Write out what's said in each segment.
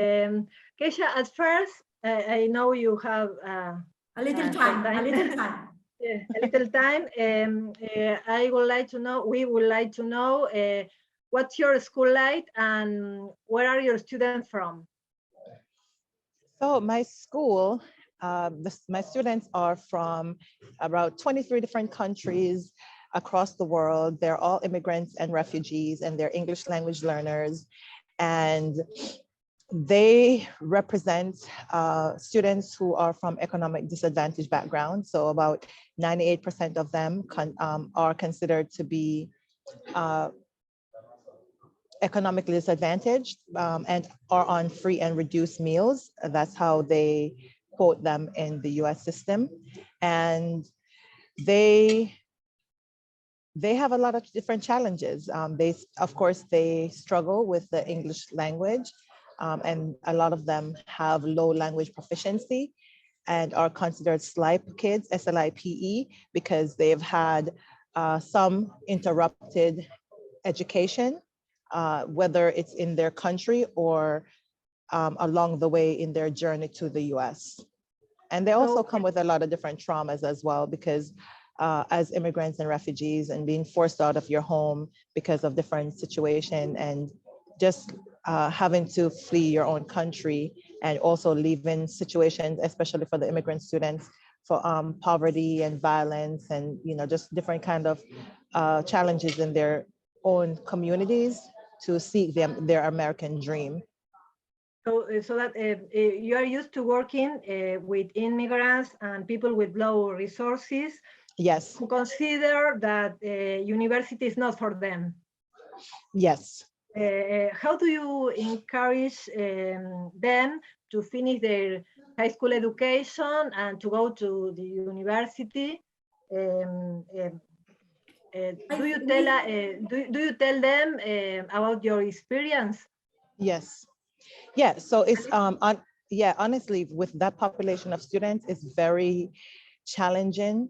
Keishia, at first, I know you have a little time. A little time. A little time. I would like to know, we would like to know, what's your school like and where are your students from? So my school, my students are from about 23 different countries across the world. They're all immigrants and refugees, and they're English language learners. And they represent students who are from economic disadvantaged backgrounds. So about 98% of them are considered to be economically disadvantaged and are on free and reduced meals. That's how they quote them in the US system. And they have a lot of different challenges. Of course, they struggle with the English language, and a lot of them have low language proficiency and are considered SLIPE kids, SLIPE, because they've had some interrupted education, whether it's in their country or along the way in their journey to the US. And they also come with a lot of different traumas as well, because as immigrants and refugees and being forced out of your home because of different situation and just having to flee your own country, and also leaving situations, especially for the immigrant students, for poverty and violence and just different kind of challenges in their own communities to seek their American dream. So that you are used to working with immigrants and people with low resources. Yes. Who consider that university is not for them. Yes. How do you encourage them to finish their high school education and to go to the university? Do you tell them about your experience? Yes. Yeah. So it's honestly, with that population of students, it's very challenging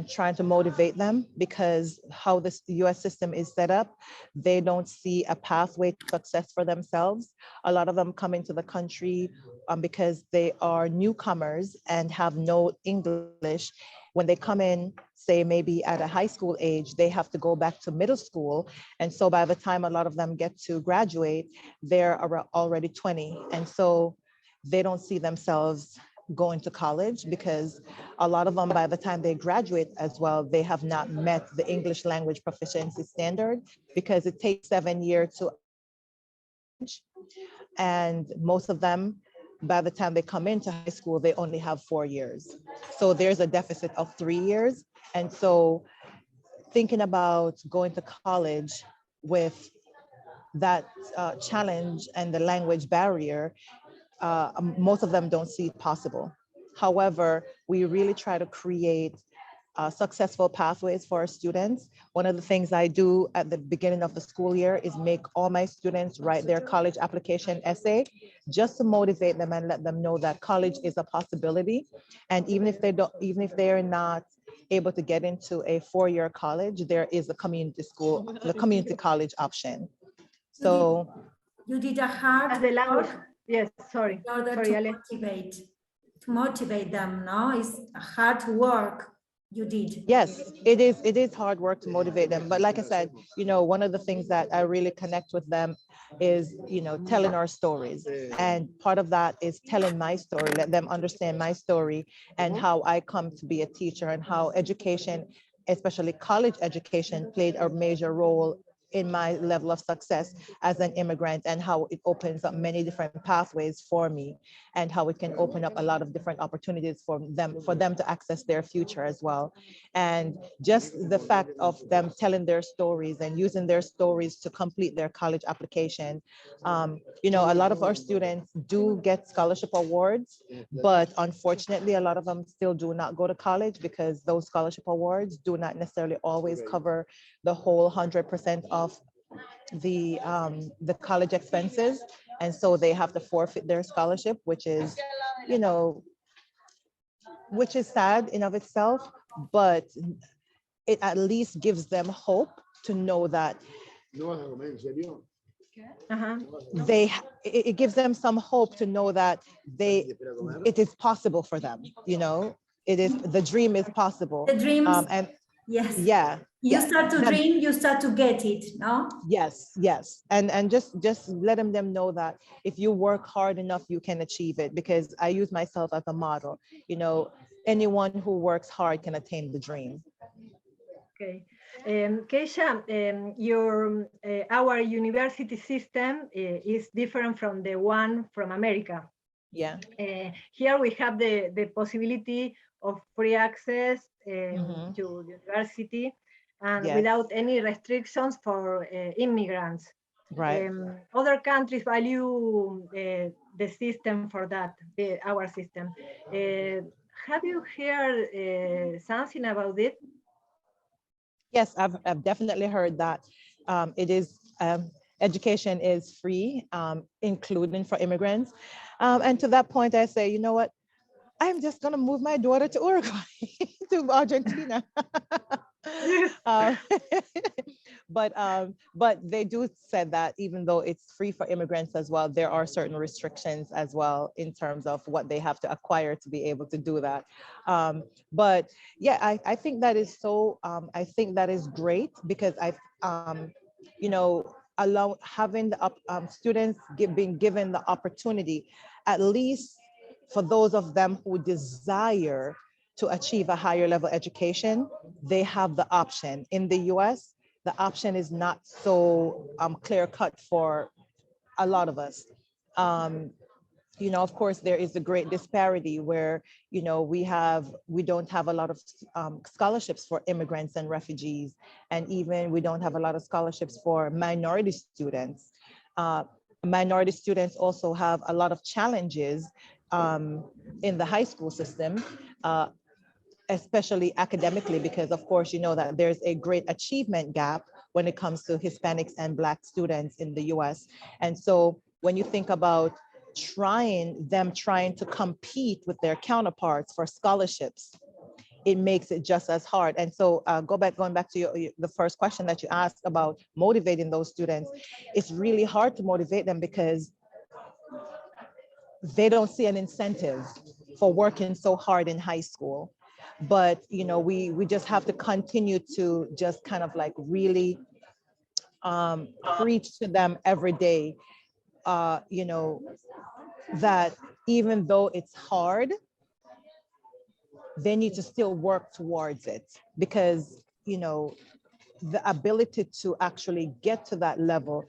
trying to motivate them, because how the US system is set up, they don't see a pathway to success for themselves. A lot of them come into the country because they are newcomers and have no English. When they come in, say maybe at a high school age, they have to go back to middle school. And so by the time a lot of them get to graduate, they're already 20. And so they don't see themselves going to college, because a lot of them, by the time they graduate as well, they have not met the English language proficiency standard, because it takes 7 years to, and most of them, by the time they come into high school, they only have 4 years. So there's a deficit of 3 years. And so thinking about going to college with that challenge and the language barrier, most of them don't see it possible. However, we really try to create successful pathways for our students. One of the things I do at the beginning of the school year is make all my students write their college application essay, just to motivate them and let them know that college is a possibility. And even if they're not able to get into a 4-year college, there is a community school, the community college option. So you did a hard work. Yes, sorry. In order to motivate them, no? It's hard work you did. Yes, it is hard work to motivate them. But like I said, one of the things that I really connect with them is, telling our stories. And part of that is telling my story, let them understand my story and how I come to be a teacher, and how education, especially college education, played a major role in my level of success as an immigrant, and how it opens up many different pathways for me, and how it can open up a lot of different opportunities for them to access their future as well. And just the fact of them telling their stories and using their stories to complete their college application. A lot of our students do get scholarship awards, but unfortunately, a lot of them still do not go to college, because those scholarship awards do not necessarily always cover the whole 100% of the college expenses. And so they have to forfeit their scholarship, which is, which is sad in of itself, but it at least gives them hope to know that it gives them some hope to know that it is possible for them, you know, the dream is possible. The dreams, and yes. Yeah. You start to dream, you start to get it, no? Yes. And just letting them know that if you work hard enough, you can achieve it, because I use myself as a model. You know, anyone who works hard can attain the dream. Okay. Keishia, our university system is different from the one from America. Yeah. Here we have the possibility of free access to university, and without any restrictions for immigrants. Right. Other countries value the system for that, our system. Have you heard something about it? Yes, I've definitely heard that. It is education is free, including for immigrants. And to that point, I say, you know what? I'm just going to move my daughter to Uruguay, to Argentina. But they do say that even though it's free for immigrants as well, there are certain restrictions as well in terms of what they have to acquire to be able to do that. But yeah, I think that is so. I think that is great, because you know, having the students being given the opportunity, at least for those of them who desire to achieve a higher level education, they have the option. In the US, the option is not so clear cut for a lot of us. You know, of course, there is a great disparity where, you know, we don't have a lot of scholarships for immigrants and refugees, and even we don't have a lot of scholarships for minority students. Minority students also have a lot of challenges in the high school system, especially academically, because of course, you know that there's a great achievement gap when it comes to Hispanics and Black students in the US. And so when you think about trying to compete with their counterparts for scholarships, it makes it just as hard. And so going back to the first question that you asked about motivating those students, it's really hard to motivate them because they don't see an incentive for working so hard in high school. But, you know, we just have to continue to just kind of like really preach to them every day, you know, that even though it's hard, they need to still work towards it, because, you know, the ability to actually get to that level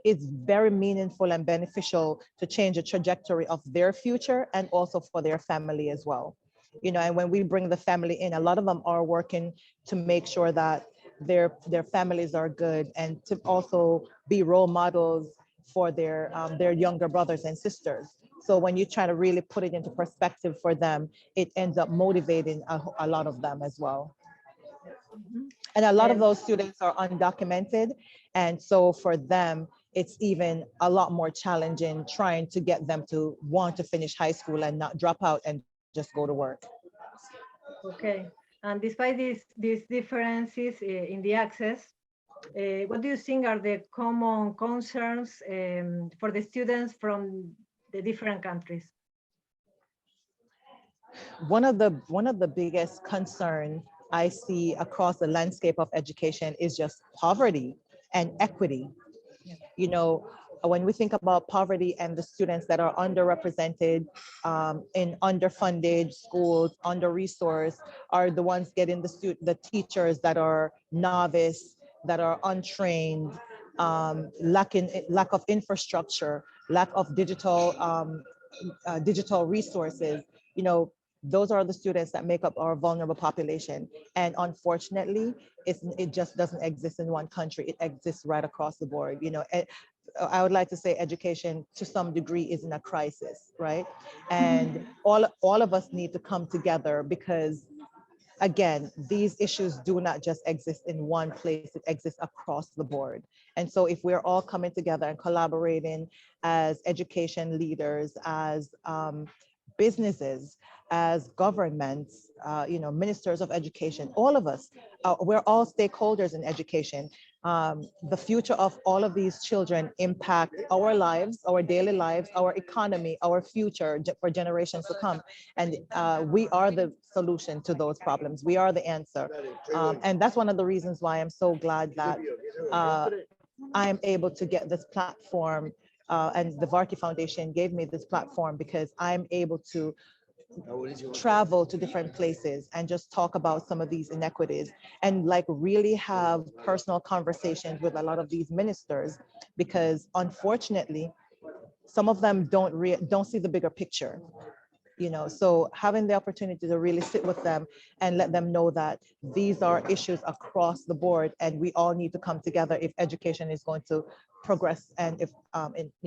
is very meaningful and beneficial to change the trajectory of their future and also for their family as well. You know, and when we bring the family in, a lot of them are working to make sure that their families are good, and to also be role models for their younger brothers and sisters. So when you try to really put it into perspective for them, it ends up motivating a lot of them as well. And a lot of those students are undocumented. And so for them, it's even a lot more challenging trying to get them to want to finish high school and not drop out and just go to work. Okay. And despite these differences in the access, what do you think are the common concerns for the students from the different countries? One of the biggest concerns I see across the landscape of education is just poverty and equity. Yeah. You know, when we think about poverty and the students that are underrepresented in underfunded schools, under-resourced, are the ones getting the teachers that are novice, that are untrained, lack of infrastructure, lack of digital resources. You know, those are the students that make up our vulnerable population. And unfortunately, it just doesn't exist in one country. It exists right across the board. You know, I would like to say education to some degree is in a crisis, right? And all of us need to come together, because again, these issues do not just exist in one place, it exists across the board. And so if we're all coming together and collaborating as education leaders, as businesses, as governments, you know, ministers of education, all of us, we're all stakeholders in education. The future of all of these children impact our lives, our daily lives, our economy, our future for generations to come. And we are the solution to those problems. We are the answer. And that's one of the reasons why I'm so glad that I'm able to get this platform, and the Varkey Foundation gave me this platform because I'm able to travel to different places and just talk about some of these inequities and like really have personal conversations with a lot of these ministers, because unfortunately some of them don't see the bigger picture, you know. So having the opportunity to really sit with them and let them know that these are issues across the board and we all need to come together if education is going to progress, and if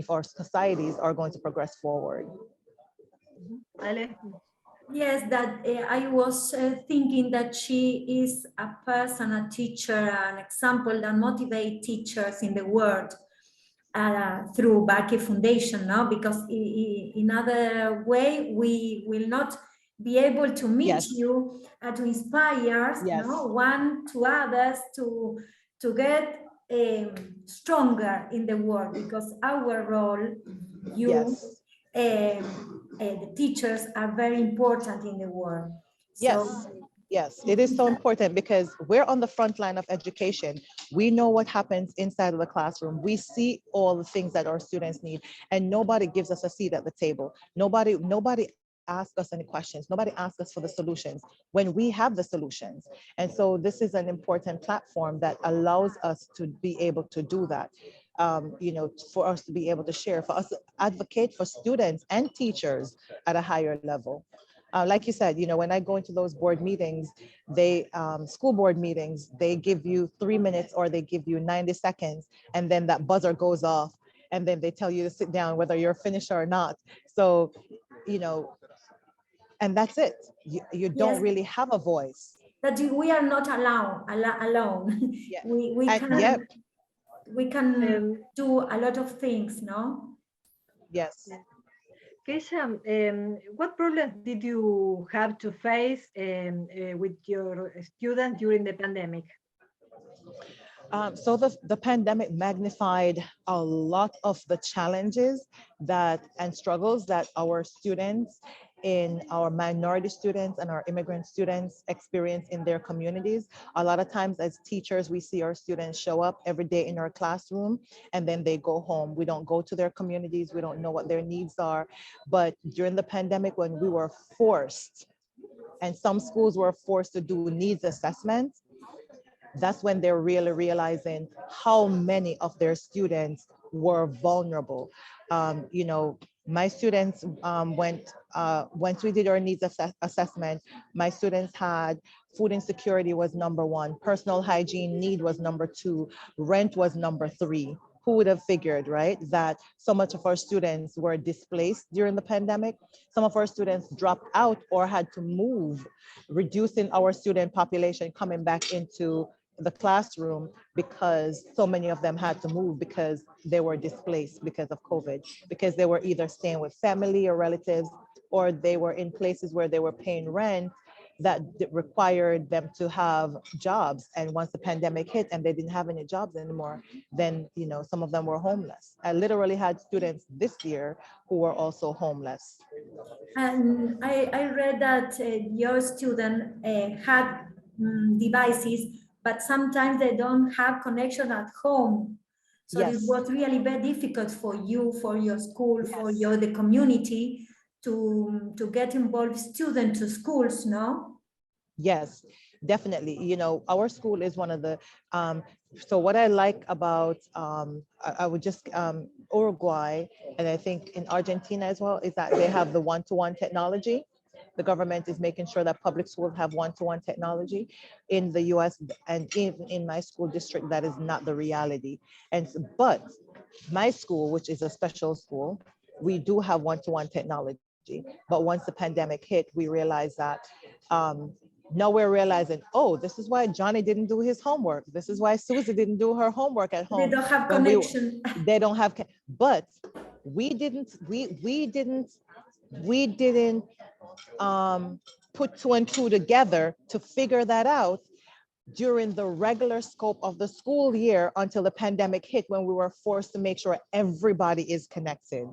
our societies are going to progress forward. Ale? Yes, that I was thinking that she is a person, a teacher, an example that motivates teachers in the world through Varkey Foundation, no? Because in other way, we will not be able to meet Yes. you to inspire, Yes. no? One to others to get stronger in the world, because our role, you, Yes. the teachers are very important in the world. Yes. Yes, it is so important because we're on the front line of education. We know what happens inside of the classroom. We see all the things that our students need, and nobody gives us a seat at the table. Nobody asks us any questions. Nobody asks us for the solutions when we have the solutions. And so this is an important platform that allows us to be able to do that. You know, for us to be able to share, for us to advocate for students and teachers at a higher level. Like you said, you know, when I go into those board meetings, school board meetings, they give you 3 minutes or they give you 90 seconds, and then that buzzer goes off, and then they tell you to sit down whether you're finished or not. So, you know, and that's it. You don't Yes. really have a voice. That we are not alone. Yeah. We can do a lot of things, no? Yes. Keishia, what problems did you have to face with your students during the pandemic? So the pandemic magnified a lot of the challenges and struggles that our students, our minority students and our immigrant students experience in their communities. A lot of times as teachers, we see our students show up every day in our classroom and then they go home. We don't go to their communities. We don't know what their needs are. But during the pandemic, when we were forced, and some schools were forced to do needs assessments, that's when they're really realizing how many of their students were vulnerable. You know, my students once we did our needs assessment, my students had food insecurity was number 1, personal hygiene need was number 2, rent was number 3. Who would have figured, right, that so much of our students were displaced during the pandemic? Some of our students dropped out or had to move, reducing our student population coming back into the classroom because so many of them had to move because they were displaced because of COVID, because they were either staying with family or relatives, or they were in places where they were paying rent that required them to have jobs. And once the pandemic hit and they didn't have any jobs anymore, then, you know, some of them were homeless. I literally had students this year who were also homeless. And I read that your student had devices, but sometimes they don't have connection at home. So Yes. it was really very difficult for you, for your school, Yes. for the community to get involved students to schools, no? Yes, definitely. You know, our school is one of the, so what I like about, I would just, Uruguay, and I think in Argentina as well, is that they have the one-to-one technology. The government is making sure that public schools have one-to-one technology. In the US and in my school district, that is not the reality. But my school, which is a special school, we do have one-to-one technology. But once the pandemic hit, we realized that now we're realizing, oh, this is why Johnny didn't do his homework. This is why Susie didn't do her homework at home. They don't have connection. They don't have, but we didn't put 2 and 2 together to figure that out during the regular scope of the school year until the pandemic hit, when we were forced to make sure everybody is connected.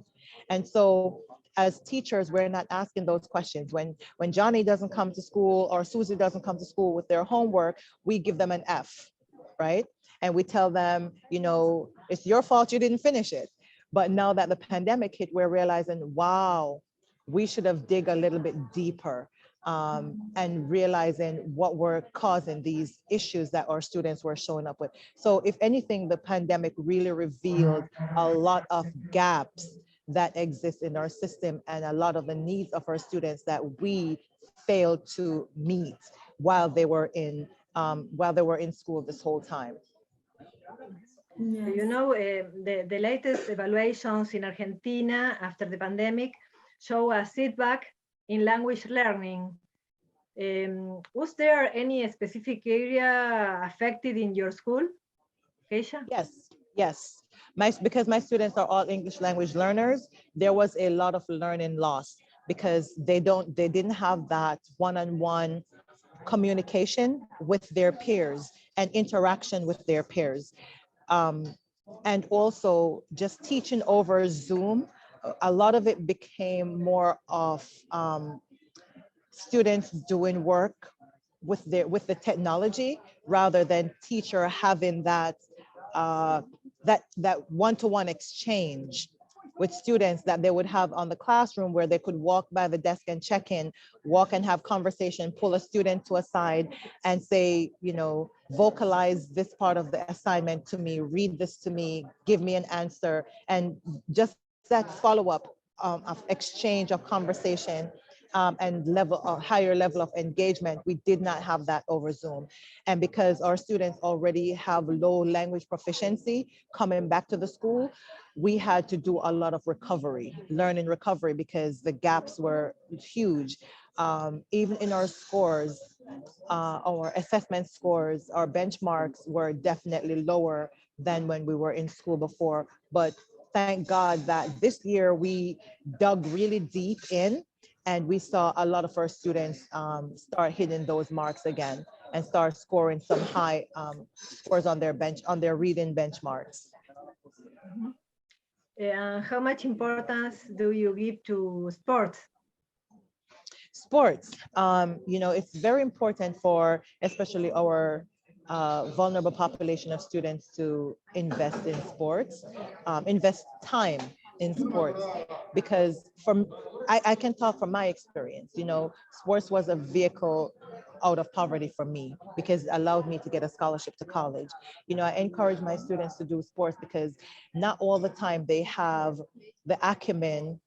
And so as teachers, we're not asking those questions. When Johnny doesn't come to school or Susie doesn't come to school with their homework, we give them an F, right? And we tell them, you know, it's your fault you didn't finish it. But now that the pandemic hit, we're realizing, wow, we should have dig a little bit deeper, and realizing what were causing these issues that our students were showing up with. So if anything, the pandemic really revealed a lot of gaps that exist in our system and a lot of the needs of our students that we failed to meet while they were in school this whole time. Yes. You know, the latest evaluations in Argentina after the pandemic show a setback in language learning. Was there any specific area affected in your school, Keishia? Yes. Because my students are all English language learners, there was a lot of learning loss because they didn't have that one-on-one communication with their peers and interaction with their peers. And also just teaching over Zoom, a lot of it became more of students doing work with the technology rather than teacher having that one-to-one exchange with students that they would have on the classroom, where they could walk by the desk and check in, walk and have conversation, pull a student to a side and say, you know, vocalize this part of the assignment to me, read this to me, give me an answer, and just that follow-up of exchange of conversation. And a higher level of engagement. We did not have that over Zoom. And because our students already have low language proficiency coming back to the school, we had to do a lot of learning recovery, because the gaps were huge. Even in our scores, our assessment scores, our benchmarks were definitely lower than when we were in school before. But thank God that this year we dug really deep in, and we saw a lot of our students start hitting those marks again and start scoring some high scores on their reading benchmarks. How much importance do you give to sports? Sports, you know, it's very important for especially our vulnerable population of students to invest in sports, invest time in sports, because I can talk from my experience. You know, sports was a vehicle out of poverty for me because it allowed me to get a scholarship to college. You know, I encourage my students to do sports because not all the time they have the acumen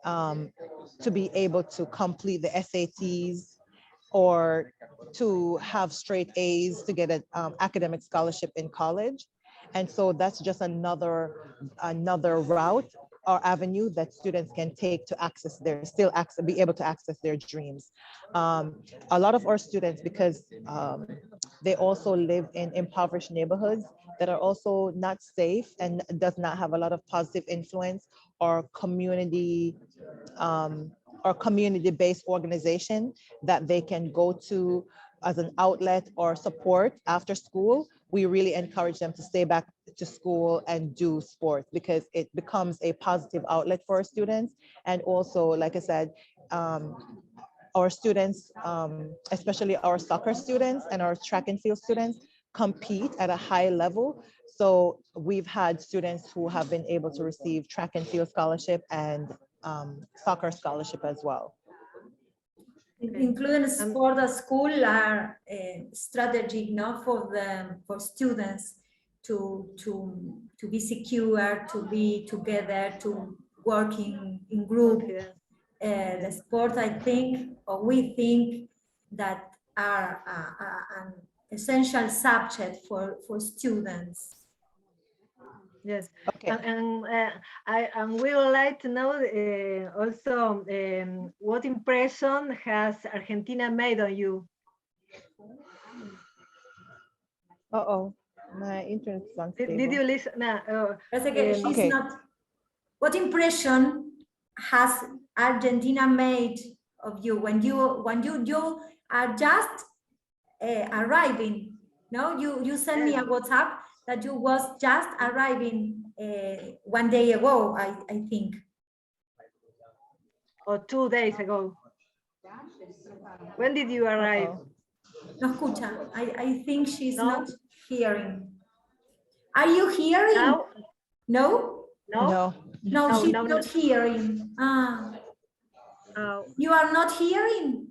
to be able to complete the SATs or to have straight A's to get an academic scholarship in college. And so that's just another route or avenue that students can take to be able to access their dreams. A lot of our students, because they also live in impoverished neighborhoods that are also not safe and does not have a lot of positive influence or community-based organization that they can go to as an outlet or support after school, we really encourage them to stay back to school and do sports because it becomes a positive outlet for our students. And also, like I said, our students, especially our soccer students and our track and field students, compete at a high level. So we've had students who have been able to receive track and field scholarship and soccer scholarship as well. Including sport at school are strategic, not for students to be secure, to be together, to work in group. The sport, I think, or we think that are an essential subject for students. Yes, Okay. and we would like to know also what impression has Argentina made on you? My internet is unstable. Did you listen? She's Okay. not. What impression has Argentina made of you when you are just arriving No, you sent me a WhatsApp that you was just arriving 1 day ago, I think. Or 2 days ago. When did you arrive? No escucha. I think she's No? not hearing. Are you hearing? Now? No? No? No. No, No, she's no, not hearing. Ah, Oh, you are not hearing?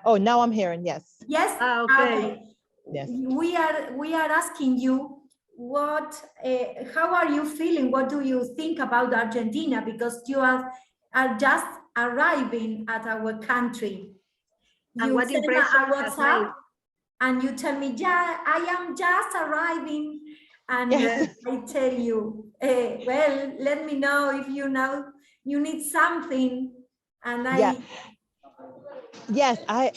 Oh, now I'm hearing, yes. Yes? okay. Yes. We are asking you what, how are you feeling? What do you think about Argentina? Because you are just arriving at our country. And You what send impression a has WhatsApp made? and you tell me, yeah, I am just arriving. And Yes. I tell you, well, let me know if you need something. And Yeah. Yes, I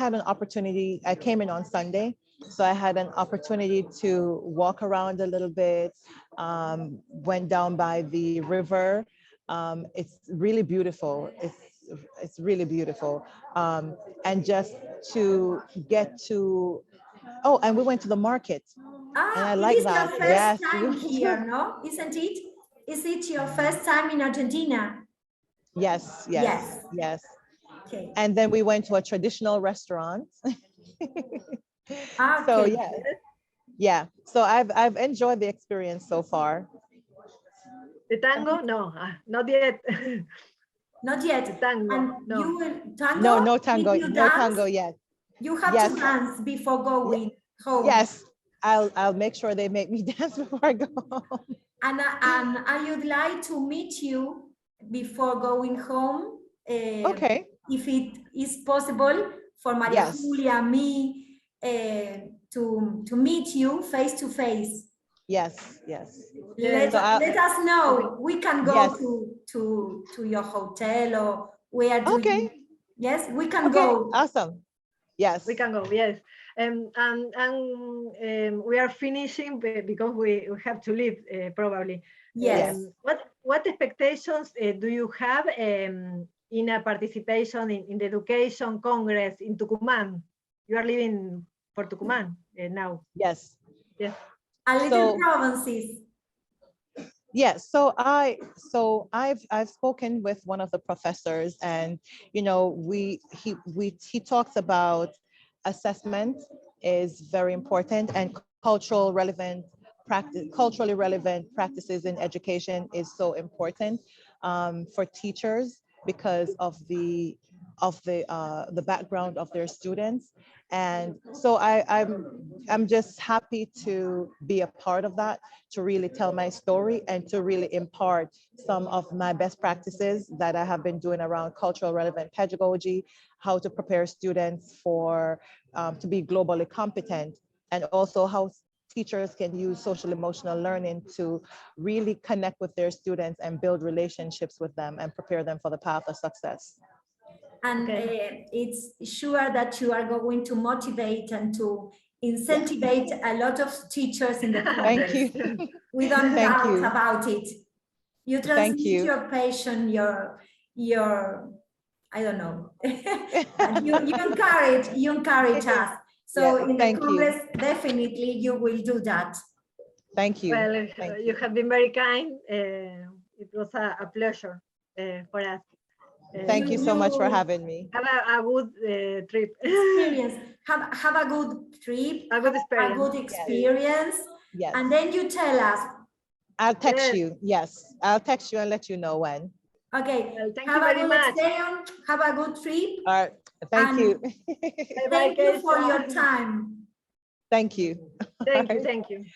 had an opportunity. I came in on Sunday, so I had an opportunity to walk around a little bit. Went down by the river. It's really beautiful. It's really beautiful. And just to get to, oh, and we went to the market, and I it like is your that. first Yes, we time went to- here, no? Isn't it? Is it your first time in Argentina? Yes, Yes. yes. Okay. And then we went to a traditional restaurant. So Okay. yeah. So I've enjoyed the experience so far. The tango? No, not yet. Not yet. The tango, And no. you will tango? No, no Did tango, you no dance? tango yet. You have Yes. to dance before going home. Yes, I'll make sure they make me dance before I go home. And I would like to meet you before going home. Okay. If it is possible for Maria Yes. Julia and me to meet you face to face. Yes, yes. Let, So let us know. We can go Yes. to your hotel or where do Okay. you? Yes, we can Okay, go. awesome. Yes. We can go, yes. And we are finishing because we have to leave probably. Yes. What expectations do you have in a participation in the Education Congress in Tucumán? You are living for Tucumán now. Yes. Yes. A little provinces. Yes, so I've spoken with one of the professors, and you know he talks about assessment is very important, and culturally relevant practices in education is so important for teachers because of the background of their students. And so I'm just happy to be a part of that, to really tell my story and to really impart some of my best practices that I have been doing around cultural relevant pedagogy, how to prepare students for to be globally competent, and also how teachers can use social emotional learning to really connect with their students and build relationships with them and prepare them for the path of success. And it's sure that you are going to motivate and to incentivize a lot of teachers in the Congress. Thank you. We don't Thank doubt you. about it. You transmit you. your passion, your I don't know. you encourage us. So in the Congress, definitely you will do that. Thank you. Well, you have been very kind. It was a pleasure for us. Thank you so much for having me. Have a good trip. Experience. Have a good trip. A good experience. A good experience. Yes. And then you tell us. I'll text you. Yes, I'll text you and let you know when. Okay. Well, thank have you a very good much. experience. Have a good trip. All right. Thank you. Thank you for your time. Thank you. Thank you. Thank you.